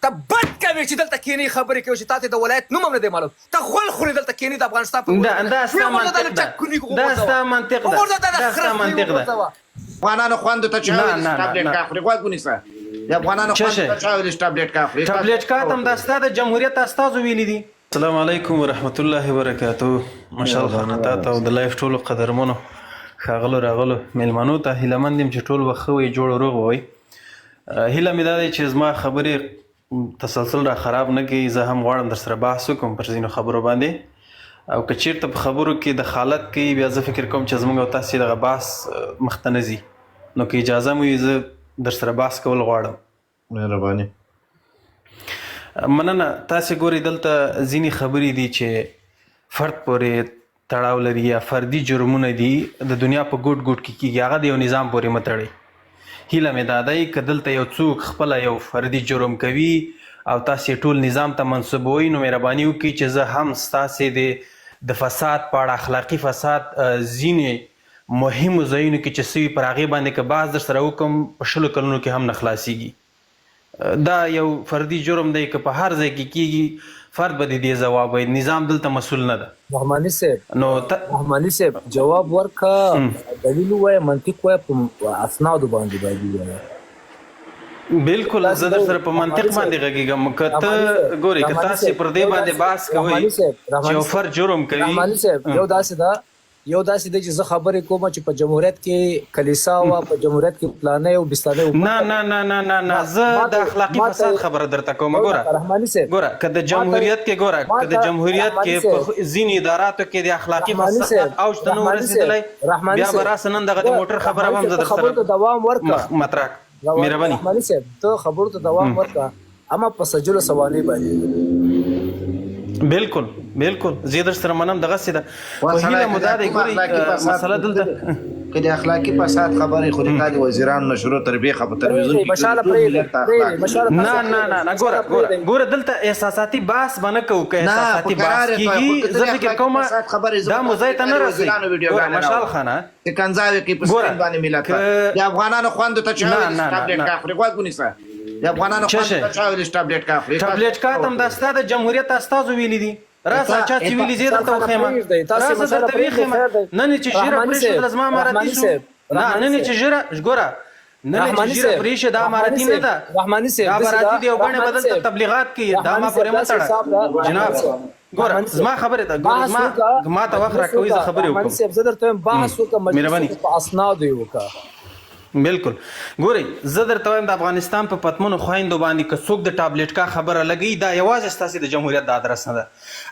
ته بد کوي چې دلته کینی خبرې کوي چې تاسو د ولایت نوم هم نه دی معلوم ته خول خوري دلته کینی د افغانستان په دا ستا منطق ده دا ستا منطق ده دا ستا منطق ده افغانانو خوند ته چاوي ټابلیټ کا خوري غوږ ونیسه د افغانانو خوند ته چاوي ټابلیټ کا خوري ټابلیټ کا تم د ستا د جمهوریت استازو ویلي دي. السلام علیکم ورحمت الله وبرکاته. مشال خان ته او د لایف ټولو قدرمنو ښاغلو راغلو میلمنو ته هیله مند یم چې ټول به ښه وي جوړ روغ وي. هیله مې دا دی چې زما خبرې تسلسل را خراب نه کړي. زه هم غواړم در سره بحث وکړم پر ځینو خبرو باندې او که چېرته په خبرو کې د خالت کوي بیا زه فکر کوم چې زموږ او تاسې دغه بحث مخته نه ځي نو که اجازه مو وي زه در سره بحث کول غواړم. مهرباني. مننه. تاسې ګورئ دلته ځینې خبرې دي چې فرد پورې تړاو لري یا فردي جرمونه دي د دنیا په ګوټ ګوټ کې کېږي هغه د یو نظام پورې مه تړئ. هیله مې دا دی که دلته یو څوک خپله یو فردي جرم کوي او تاسې ټول نظام ته منسوبوئ نو مهرباني وکړئ چې زه هم ستاسې د فساد په اړه اخلاقي فساد ځینې مهمو ځایونو کې چې سوي پر هغې باندې که بحث در سره وکړم په 20 کلونو کې هم نه خلاصیږي. دا یو فردي جرم دی که په هر ځای کې کېږي فرد به د دې ځواب وایي نظام دلته مسؤل نه ده. رحماني صاحب نو رحماني صاحب جواب ورکه دلیل ووایه منطق وایه په اسنادو باندې باید ووایه. بالکل زه در سره په منطق باندې غږېږم که ته ګورې که تاسې پر دې باندې بحث کوئ چې یو فرد جرم کوي. رحماني صاحب یو داسې دی چې زه خبرې کوم چې په جمهوریت کې کلیسا وه په جمهوریت کې پلانۍ او بستانۍ نه زه د اخلاقي فساد خبره درته کوم. رحماني صاحب ګوره که د جمهوریت کې که د جمهوریت کې په ځینې اداراتو کې د اخلاقي فساد اوج ته نه ورسېدلی بیا به راسه نن دغه د موټر خبره هم زه در سره مطرح مهرباني. رحماني صاحب ته خبرو ته دوام ورکړه اما په سجلو سوانح باندې. بالکل زه در سره منم دغسې ده خو هیله مو دا دی ګورئ مسله دلته که د اخلاقي فساد خبرې خو د کالي وزیرانو نه شروع تر بیخه په تلویزیون نه ګوره دلته احساساتي بحث به نه کوو که احساساتي بحث کېږي زه فکر کوم دا مو ځای ته نه رسوي. ګوره مشال خانه چې کنځاوې کوي په سکرین باندې ملت ته د افغانانو خوندو ته چاوي ټابلیټ کا خوري غوږ ونیسه د افغانانو خوندو ته چاوي ټابلیټ کا خوري. ټابلیټ کا ته هم دا ستا د جمهوریت استازو ویلي دي راسه چا چې ویلي زه درته وښیم راسه درته وښیم نن چې ژیره پرېښودله زما امارتي شو نن چې ژیره ګوره نن چې ژیره پرېښې دا امارتي نه ده دا امارتي دی او ګڼې به دلته تبلیغات کوي دا ما پورې مه تړه جناب. ګوره زما خبرې ته ګوره ما ته وخت راکوي زه خبرې وکړم. زه درته وایم بحث وکړه مجلس په اسنادو یې وکړه. بالکل ګورئ زه درته وایم د افغانستان په پتمنو خویندو باندې که څوک د ټابلیټ کا خبره لګوي دا یوازې ستاسې د جمهوریت د ادرس نه ده.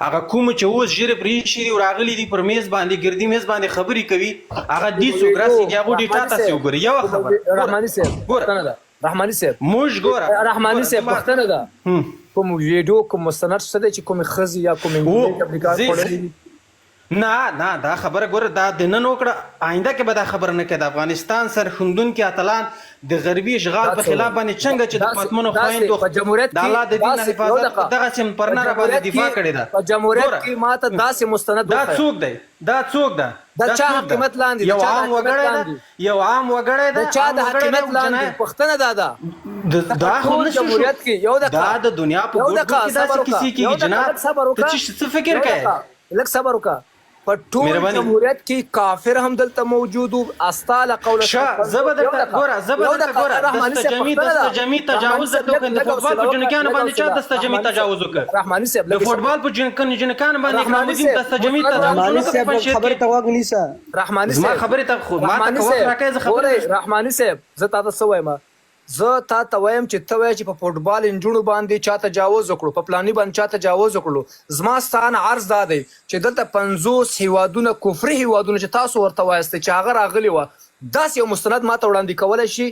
هغه کومو چې اوس ژیرې پرېښي دي او راغلي دي پر میز باندې ګردي میز باندې خبرې کوي هغه دې څوک راسي چې هغو ډېټا تاسې وګورئ یوه خبره رحماني صاحب پوښتنه ده رحماني صاحب موږ ګوره رحماني صاحب پوښتنه ده کوم ویډیو کوم مستند شته دی چې کومې ښځې یا کومې نجلۍ تبلیغات خوړلي دي؟ نه دا خبره ګوره دا د نن وکړه آینده کې به دا خبره نه کوي. د افغانستان سرښندونکي اتلان د غربي اشغال په خلاف باندې څنګه چې د پتمنو خویندو د الله د دین حفاظت دغسې پر نره باندې دفاع کړې ده په جمهوریت کې ماته داسې مستند دا څوک ده د چا حکومت لاندې یو عام وګړی ده د چا د حکومت لاندې پوښتنه دا ده دا خو نه جمهوریت کې یو دا د دنیا په ګوټ کې داسې کیسې کېږي جناب ته څه فکر کوې لږ صبر وکړه. په ټول جمهوریت کې کافر هم دلته موجود وو استاله قوله زه به درته ګوره دستجمي تجاوز درته وکړم. د فوټبال په جنکیانو باندې چا دستجمي تجاوز وکړ؟ رحماني صاحب د فوټبال په جنکیانو باندې اکرامالدین دستجمي تجاوز وکړ. خبرې ته غوږ ونیسه رحماني صاحب خبرې ته خو ما ته وخت راکړی زه خبرې رحماني صاحب زه تا ته څه وایم زه تا ته وایم چې ته وایې چې په فوټبال نجونو باندې چا تجاوز وکړو په پلاني باندې چا تجاوز وکړو زما ستانه عرض دا دی چې دلته 50 هیوادونه کفري هیوادونه چې تاسو ورته وایاستئ چې هغه راغلي وه داسې یو مستند ما ته وړاندې کولی شي؟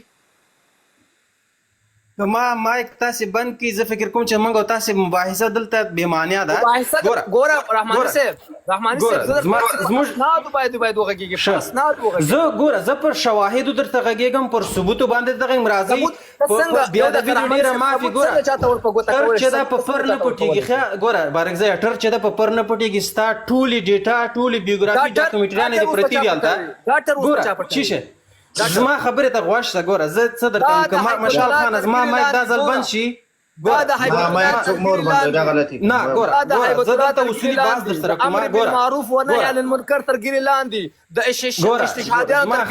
ما مایک تاسې بند کړي زه فکر کوم چې موږ او تاسې مباحثه دلته بې معنیا ده. ګوره رحماني صاحب باید وغږېږي زه پر شواهدو درته غږېږم پر ثبوتو باندې دغه راځئ بیا د ویډیو ډېره معافي ګوره ټر چې دا په پر نه پټېږي ګوره بارکزیه ټر چې دا په پر نه پټېږي ستا ټولې ډېټا ټولې بیوګرافي ډاکومنټریانې دې پرتې دي هلته ګوره څه شی زما خبرې ته غوږ شه ګوره زه څه درته وایم که مشال خانه زما مایک دا ځل بند شي نه ګوره زه دلته اصولي بحث در سره کوم امر بالمعروف و نهي عن المنکر تر ګیرې لاندې د استشهادیانو ما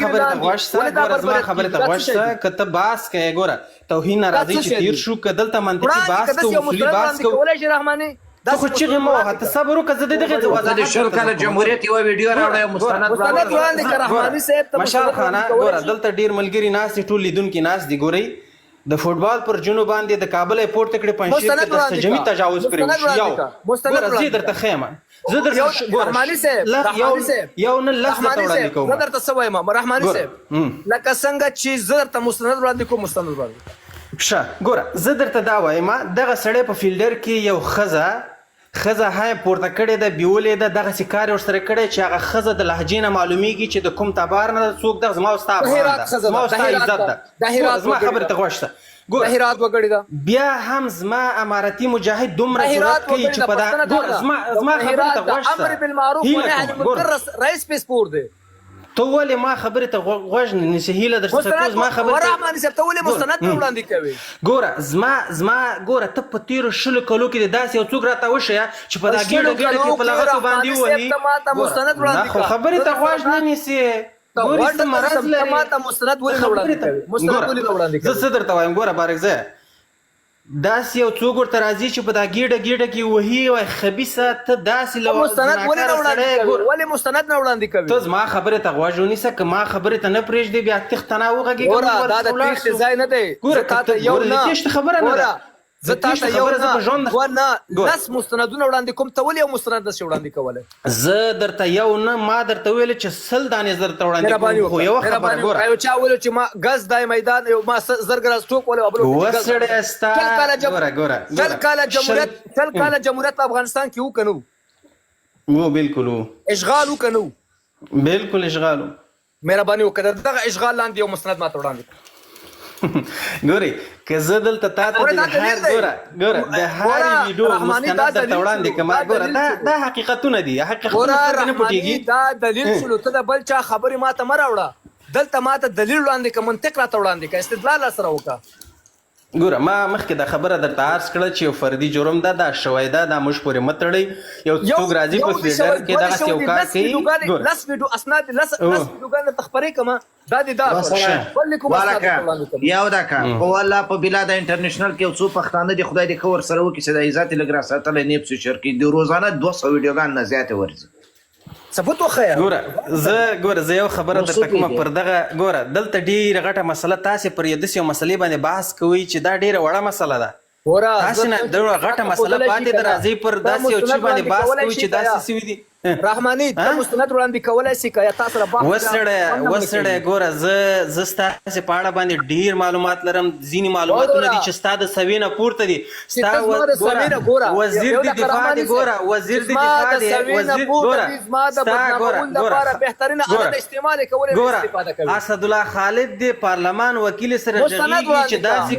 خبره ته غوښته که ته بحث کوې ګوره توهین ناراضي چې تیر شو که دلته منطقي بحث کوو اصولي بحث کوو کولای شي رحماني ته خو چیغې مه وهه ته صبر وکړه زه د دغې وضاحت د شل کاله جمهوریت یوه ویډیو راوړی مستند وړاندې کړه رحماني صاحب ته مشال خانه ګوره دلته ډېر ملګري ناست دي ټول لیدونکي ناست دي ګورئ د فوټبال پر جنوب باندې د کابل پورته کړې پنځشیر کې د سجمي تجاوز پرې وشو یو ګوره زه درته ښیم زه درته رحماني صاحب یو نه لس درته وړاندې کوم زه درته څه وایم رحماني صاحب لکه څنګه چې زه درته مستند وړاندې کوم مستند وړاندې ښه ګوره زه درته دا وایم دغه سړی په فیلډر کې یو ښځه های پورته کړې ده بیولې ده دغسې کار یې ورسره کړی چې هغه ښځه د لهجې نه معلومیږي چې د کوم تبار نه ده څوک ده زما او ستا افغان ده زما او ستا عزت ده زما خبرې ته غوږ شه د هرات وګړي ده بیا هم زما امارتي مجاهد دومره ضرورت کوي چې په دا ګوره زما خبرې ته غوږ شه امر بالمعروف و نهي عن المنکر رئیس پیسپور دی ته ولې ما خبرې ته غوږ نه نیسې هیله در څخه زما خبرې ته رحماني صاحب ته ولې مستند نه وړاندې کوې ګوره زما ګوره ته په تېرو 20 کلو کې د داسې یو څوک راته وښیه چې په دا ګېډه کې په لغتو باندې ووهي نه خو خبرې ته غوږ نه نیسې ګورې څه مرض لري ما ته مستند ولې نه وړاندې کوې مستند ولې نه وړاندې کوې زه څه درته وایم ګوره بارکزیه داسې یو څوک ورته راځي چې په دا ګېډه کې وهي وای خبیثه ته داسې مستند ولې نه وړاندې کوې ولې مستند نه وړاندې کوې ته زما خبرې ته غوږ ونیسه که ما خبرې ته نه پرېږدې بیا تېښته نه وغږېږه ګوره دا د تېښتې ځای نه دی ګوره تاته یو نه تېښته خبره نه ده زه تاته یو نه لس مستندونه وړاندې کوم ته ولې یو مستند نشې وړاندې کولی زه درته یو نه ما درته ویلې چې 100 دانې زه درته وړاندې کوم خو یوه خبره ګوره یو چا ویلو چې ما ګز دای میدان ما زر ګراز ټوک ولې وسړی ستا شل کاله جمهوریت په افغانستان کې وکنو و بالکل و اشغال وکنو بالکل اشغال مهرباني وکړه دغه اشغال لاندې یو مستند ماته وړاندې ګوري که زه دلته تا ته د هر ګوره د هر ویډیو مستند درته وړاندې کوم ګوره دا حقیقتونه دي حقیقتونه نه پټېږي دا دلیل شلو ته د بل چا خبرې ماته مه راوړه دلته ماته دلیل وړاندې که منطق راته وړاندې که استدلال سره وکړه ګوره ما مخکې دا خبره درته عرض کړه چې یو فردي جرم ده دا شوی ده دا موږ پورې مه تړئ یو څوک راځي په فیلډر کې دغسې یو کار کوي لس ویډیو اسناد لس ویډیوګانې ته خپرې کړمه دا دې دا یو دا کار خو والله په بلا د انټرنیشنل کې یو څو پښتانه دي خدای دې ښه ورسره وکړي چې د عزت یې لږ راساتلی نه یې پسې شیر کړي د روزانه 200 ویډیوګان نه زیاتې ورځي ثبوت وخیه ګوره زه یو خبره درته کومه پر دغه ګوره دلته ډېره غټه مسله تاسې پر داسې یو مسلې باندې بحث کوئ چې دا ډېره وړه مسله ده تاسې نه ډېره غټه مسله پاتې ده راځئ پر داسې یو څه باندې بحث کوئ چې داسې سوي دي رحماني ته مستند وړاندې کولی شي که یا تا سره وسړی ګوره زه ستاسې په اړه باندې ډېر معلومات لرم ځینې معلوماتونه دي چې ستا د سوي نه پورته دي وزیر د دفاع دی ګوره وزیر د دفاع دی ګوره اسدالله خالد دی پارلمان وکیل سره جګیږي چې داسې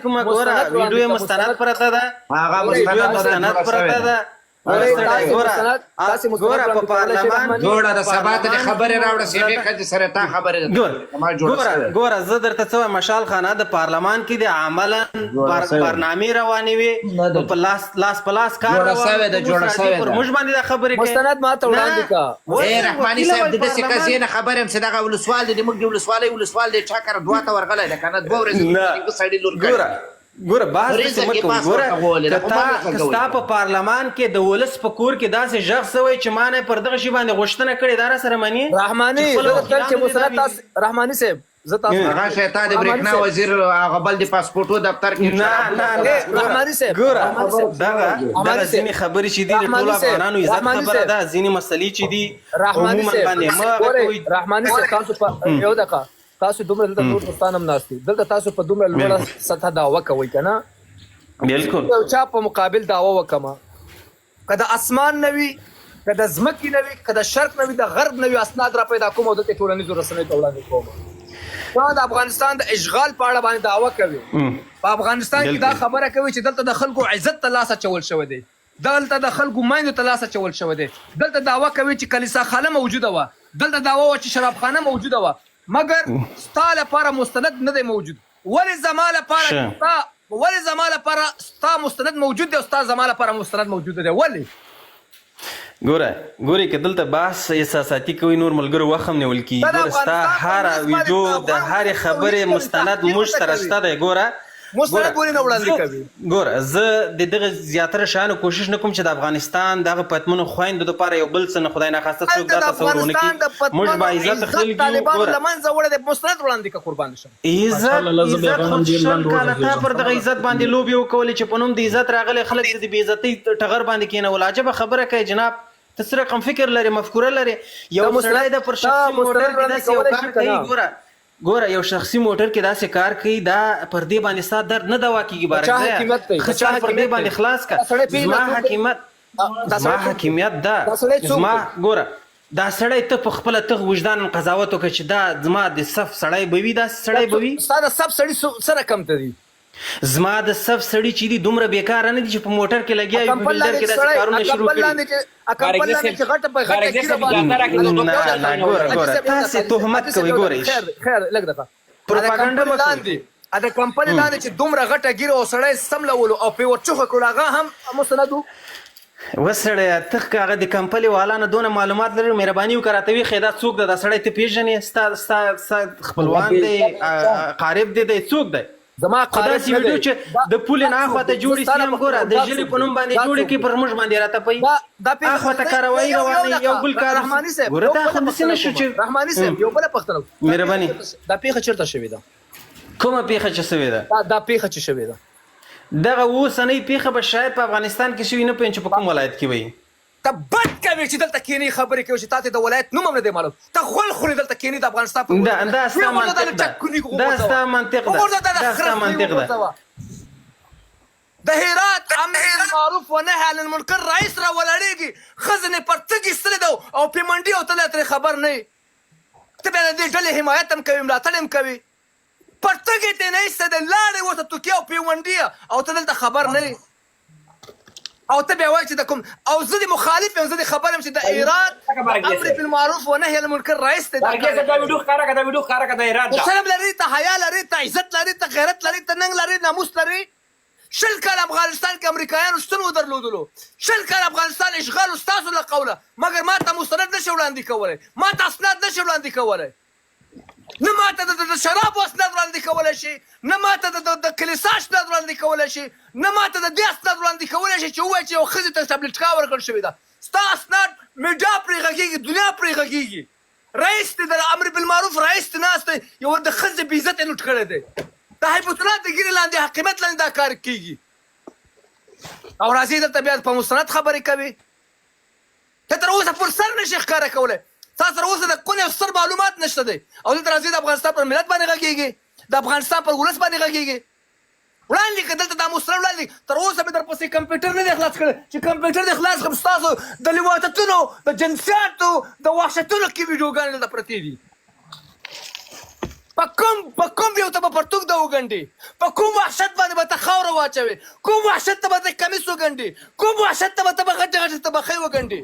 کومه ګوره ویډیو مستند پرته ده ویډیو مستند پرته ده ګوره په پارلمان جوړه د سبا ته خبرې راوړه سیغې ښځې سره تا خبرې ګوره زه درته څه وایم مشال خانه د پارلمان کې د عملا برنامې روانې وې په لاس په لاس کار روانې ده پر موږ باندې دا خبرې کوي مستند ماته وړاندې کا رحماني صاحب د داسې قضیې نه خبر یم چې دغه ولسوال دی موږ د ولسوال دی چا کره دوه ته ورغلی ده که نه 2 ورځې سړي لور کړی ګوره بحث داسې مه کوو ګوره که ستا په پارلمان کې د ولس په کور کې داسې غږ سوی چې ما نه پر دغه شي باندې غوښتنه کړې دا راسره مني رحماني رحماني صاحب زه تاسو هغه شیطان د برېښنا وزیر هغه بل د پاسپورټو دفتر کې رحماني صاحب ګوره دغه ځینې خبرې چې دي د ټولو افغانانو عزت خبره ده ځینې مسلې چې دي عموما باندې مه کوئ رحماني صاحب تاسو په یو دقیقه تاسو دومره دلته نور دوستان هم ناست دي دلته تاسو په دومره لوړه سطحه دعوه کوئ که نه بالکل یو چا په مقابل دعوه وکړمه که د اسمان نه وي که د ځمکې نه وي که د شرق نه وي د غرب نه وي اسناد را پیدا کوم او دلته ټولنیزو رسنیو ته وړاندې کوم دا د افغانستان د اشغال په اړه باندې دعوه کوي په افغانستان کې دا خبره کوي چې دلته د خلکو عزت ته لاس اچول شوی دی دلته د خلکو میندو ته لاس اچول شوی دی دلته دعوه کوي چې کلیسا خانه موجوده وه دلته دعوه وه چې شرابخانه موجوده وه مگر ستا لپاره مستند نه دی موجود ولې زما لپاره ولې زما لپاره ستا مستند موجود دی او ستا زما لپاره مستند موجود دی ولې ګورئ که دلته بحث احساساتي کوي نور ملګرو وخت هم نیول کېږي ګوره ستا هره ویډیو د هرې خبرې مستند موږ سره شته دی ګوره مستند ولې نه وړاندې کوي ګوره زه د دغه زیاتره شیانو کوشش نه کوم چې د افغانستان دغه پتمنو خویندو دپاره یو بل څه نه خدای ناخواسته څوک دا تصور ونه کړي موږ با عزت خلک یو ګوره له منځه وړی دی مستند وړاندې که قربان شم عزت خو شل کاله تا پر دغه عزت باندې لوبې وکولې چې په نوم د عزت راغلی خلک د بې عزتۍ ټغر باندې کېنول عجبه خبره کوي جناب ته څه رقم فکر لري مفکوره لري یو سړی د پر شخصي موټر کې داسې یو کار کوي ګوره یو شخصي موټر کې داسې کار کوي دا پر دې باندې ستا درد نه دوا کېږي بارکزیه خچا پر دې باندې خلاص که زما حکیمیت ده زما ګوره دا سړی ته په خپله ته وجدان قضاوت وکړه چې دا زما د صف سړی به وي داسې سړی به وي ستا د صف سړي څه رقم ته دي زما د صف سړي چې دي دومره بیکاره نه دي چې په موټر کې لګیا وي په بلډر کې داسې کارونه شروع کړي ګوره تاسې تهمت کوئ ګورئ خیر لږ دقیقه پروپاګانډه مه کوئ د کمپنۍ لاندې چې دومره غټه ګیره او سړی سملولو او پې ورچوخه کړو هغه هم مستند و وسړیه ته که هغه د کمپنۍ والا نه دونه معلومات لري مهرباني وکړه راته ویښیې دا څوک دی دا سړی ته پېژنې ستا خپلوان دی قارب دی څوک دی زما داسې ویډیو چې د پولې نه اخواته جوړې سي هم ګوره د ژلې په نوم باندې جوړې کړي پر موږ باندې راته پوي اخواته کاروایي روانه یو بل کار ګوره دا خو داسې نه شو چې رحماني صاحب یو بله پوښتنه مهرباني دا پیښه چېرته شوې ده کومه پیښه چې شوې ده دا پیښه چې شوې ده دغه اوسنۍ پیښه به شاید په افغانستان کې شوي نه پوهیم چې په کوم ولایت کې وي ته بد کوې چې دلته کېنې خبرې کوي چې تا ته د ولایت نوم هم نه دی معلوم ته غول خورې دلته کېنې د افغانستان دا ستا منطق ده دا ستا منطق ده دا ستا منطق ده د هرات امر بالمعروف و نهي عن المنکر رئیس را ولاړېږي ښځې پر تږي ستړې ده او پیمنډي او ته لا ترې خبر نه یې ته بیا د دې ډلې حمایت هم کوي ملاتړ هم کوي پر تږي ته نه ایسته دی لاړې ورته توکې او پیونډي او ته دلته خبر نه یې او ته بیا وایي چې د کوم او زه د مخالف یم زه د خبر یم چې د ایران امر بالمعروف و نهي عن المنکر رئیس دی شرم لري ته حیا لري ته عزت لري ته غیرت لري ته ننګ لري ناموس لري شل کال افغانستان کې امریکایانو شتون ودرلودلو شل کال افغانستان اشغال ستاسو له قوله مګر ما ته مستند نشي وړاندې کولی ما ته اسناد نشي وړاندې کولی نه ماته د شرابو اسناد وړاندې کولی شي نه ماته د کلیسا اسناد وړاندې کولی شي نه ماته د دې اسناد وړاندې کولی شي چې ووایي چې یو ښځې ته ټابلیټکا ورکړل شوې ده ستا اسناد میډیا پرې غږېږي دنیا پرې غږېږي رئیس دی د امر بالمعروف رئیس دی ناست دی یو د ښځې بې عزت یې لوټ کړی دی د حیبتالله د ګیرې لاندې حقیمت لاندې دا کار کېږي او راځي دلته بیا په مستند خبرې کوي ته تر اوسه پر سر نشي ښکاره کولی تا سره اوسه د کوم یو ستر معلومات نشته دی او دلته راځي د افغانستان پر ملت باندې غږېږي د افغانستان پر ولس باندې غږېږي وړاندې که دلته دا مستند وړاندې تر اوسه مې درپسې کمپیوټر نه دی خلاص کړی چې کمپیوټر دې خلاص کړم ستاسو د لواطتونو د جنسیاتو د وحشتونو کې ویډیوګانې دلته پرتې دي په کوم یو ته به پرتوګ ده وګنډې په کوم وحشت باندې به ته خاوره واچوې کوم وحشت ته به ته کمیس وګنډې کوم وحشت ته به ته به غټې غټې تبخۍ وګنډې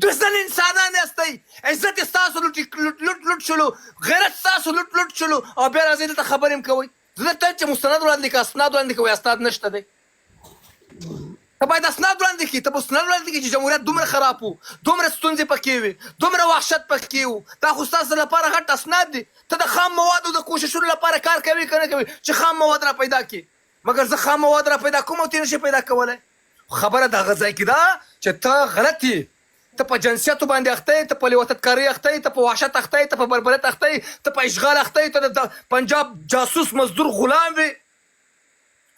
دوستان انسانان یاستئ عزت ستاسو لوټ شلو غیرت ستاسو لوټ شلو او بیا راځئ دلته خبرې هم کوئ زه ته چې مستند وړاندې که اسناد وړاندې کوئ اسناد نشته دی ته باید اسناد وړاندې کړي ته به مستند وړاندې کړي چې جمهوریت دومره خراب و دومره ستونزې پکې وې دومره وحشت پکې و دا خو ستاسو لپاره غټ اسناد دي ته د خام موادو د کوششونو لپاره کار کوي که نه کوي چې خام مواد را پیدا کړي مګر زه خام مواد را پیدا کوم او ته نشي پیدا کولی خبره د هغه ځای کې ده چې ته غلط یې ته په جنسیاتو باندې اخته یې ته په لواطتکارۍ اخته یې ته په وحشت اخته یې ته په بربریت اخته یې ته په اشغال اخته یې ته د پنجاب جاسوس مزدور غلام وې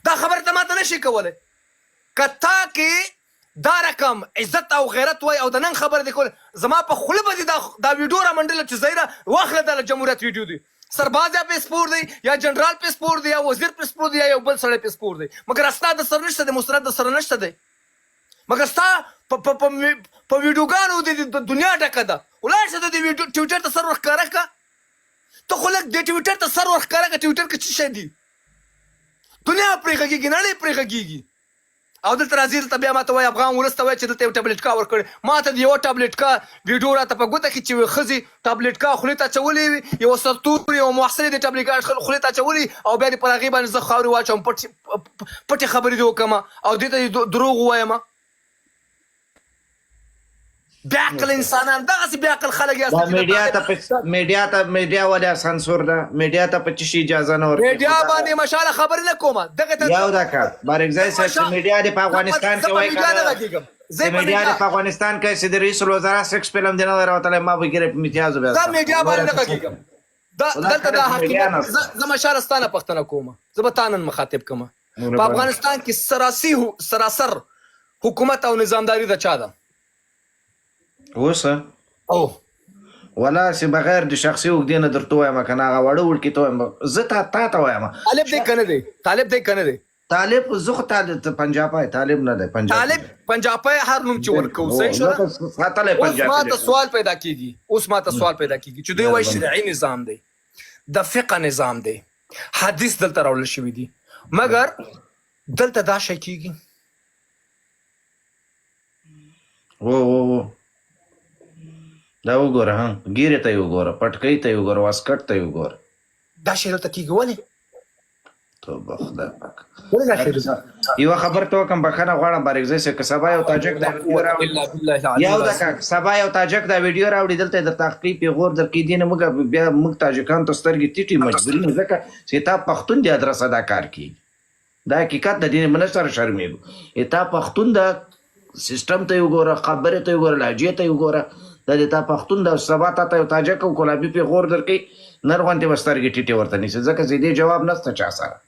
دا خبره ته ماته نشي کولی که تا کې دا رقم عزت او غیرت وای او د نن خبره دی کول زما په خوله به دې دا ویډیو را منډله چې زیره واخله دا جمهوریت ویډیو دی سرباز یا پیسپور دی یا جنرال پیسپور دی یا وزیر پیسپور دی یا یو بل سړی پیسپور دی مګر اسناد د سره نشته دی مستند د سره نشته دی مګر ستا په ویډیوګانو د دنیا ډکه ده ولاړ شه د ټویټر ته سر ورښکاره کړه ته خو لږ د ټویټر ته سر ورښکاره کړه ټویټر کې څه شی دي دنیا پرې غږېږي نړۍ پرې غږېږي او دلته راځي دلته بیا ماته وایي افغان ولس ته وایي چې دلته یو ټابلیټ کا ورکړی ما ته د یوه ټابلیټ کا ویډیو راته په ګوته کې چې ښځې ټابلیټ کا خولې ته اچولې وي یو سرتور یو محسن د ټابلیټ کا خولې ته اچولې او بیا دې پر هغې باندې زه خاورې واچوم پټې خبرې دې وکړم او دې ته دروغ ووایم بیا عقل انسانان دغسې بیا عقل خلک دا میډیا ولې سانسور ده میډیا ته په څه شي اجازه نه ورکوي میډیا باندې مشاله خبرې نه کومه دغه ته یو دا کار بارکزی صاحب چې میډیا دې په افغانستان کې وایي میډیا دې په افغانستان کې چې د رئیس الوزرا سکس فلم دی نه راوتلی ما به ګیرې په امتیازو بیا دا میډیا باندې نه غږېږم دلته دا حقیقت زه مشاله ستانه پښتنه کومه زه به تا نن مخاطب کومه په افغانستان کې سراسر حکومت او نظامداري د چا ده اوسه او ولا چې بغیر د شخصي اوږدې نه درته وایم که نه هغه واړه وړکي ته وایم زه تا ته وایم طالب دی که نه دی طالب دی که نه دی طالب زه خو پنجابی طالب نه دی طالب پنجابی هر نوم چې ورکوو صحیح شو اوس ماته سوال پیدا کېږي چې دوی وایي شرعي نظام دی د فقه نظام دی حدیث دلته راوړل شوي دي مګر دلته دا شی کېږي و دا وګوره ګیرې ته یې وګوره پټکۍ ته یې وګوره واسکټ ته یې وګوره دا شی دلته کېږي ولې توبه خدای پاک ولې دا شی دلته یوه خبر ته وکړم بخښنه غواړم بارکزی صاحب که سبا یو تاجک دا ویډیو راوړي سبا یو تاجک دا ویډیو راوړي دلته د تحقیق پیغور درکړي دي نه موږ بیا موږ تاجکانو ته سترګې ټیټې مجبوري نه ځکه چې تا پښتون دی ادرسه دا کار کوي دا حقیقت د دې نه سره شرمېږو تا پښتون دا سیستم ته یې وګوره خبرې ته یې وګوره لهجې ته یې وګوره دا د تا پښتون د سبا تا ته یو تاجک او کلابي پیغور درکوي نر غوندې به سترګې ټیټې ورته نیسي ځکه چې دې جواب نشته چا سره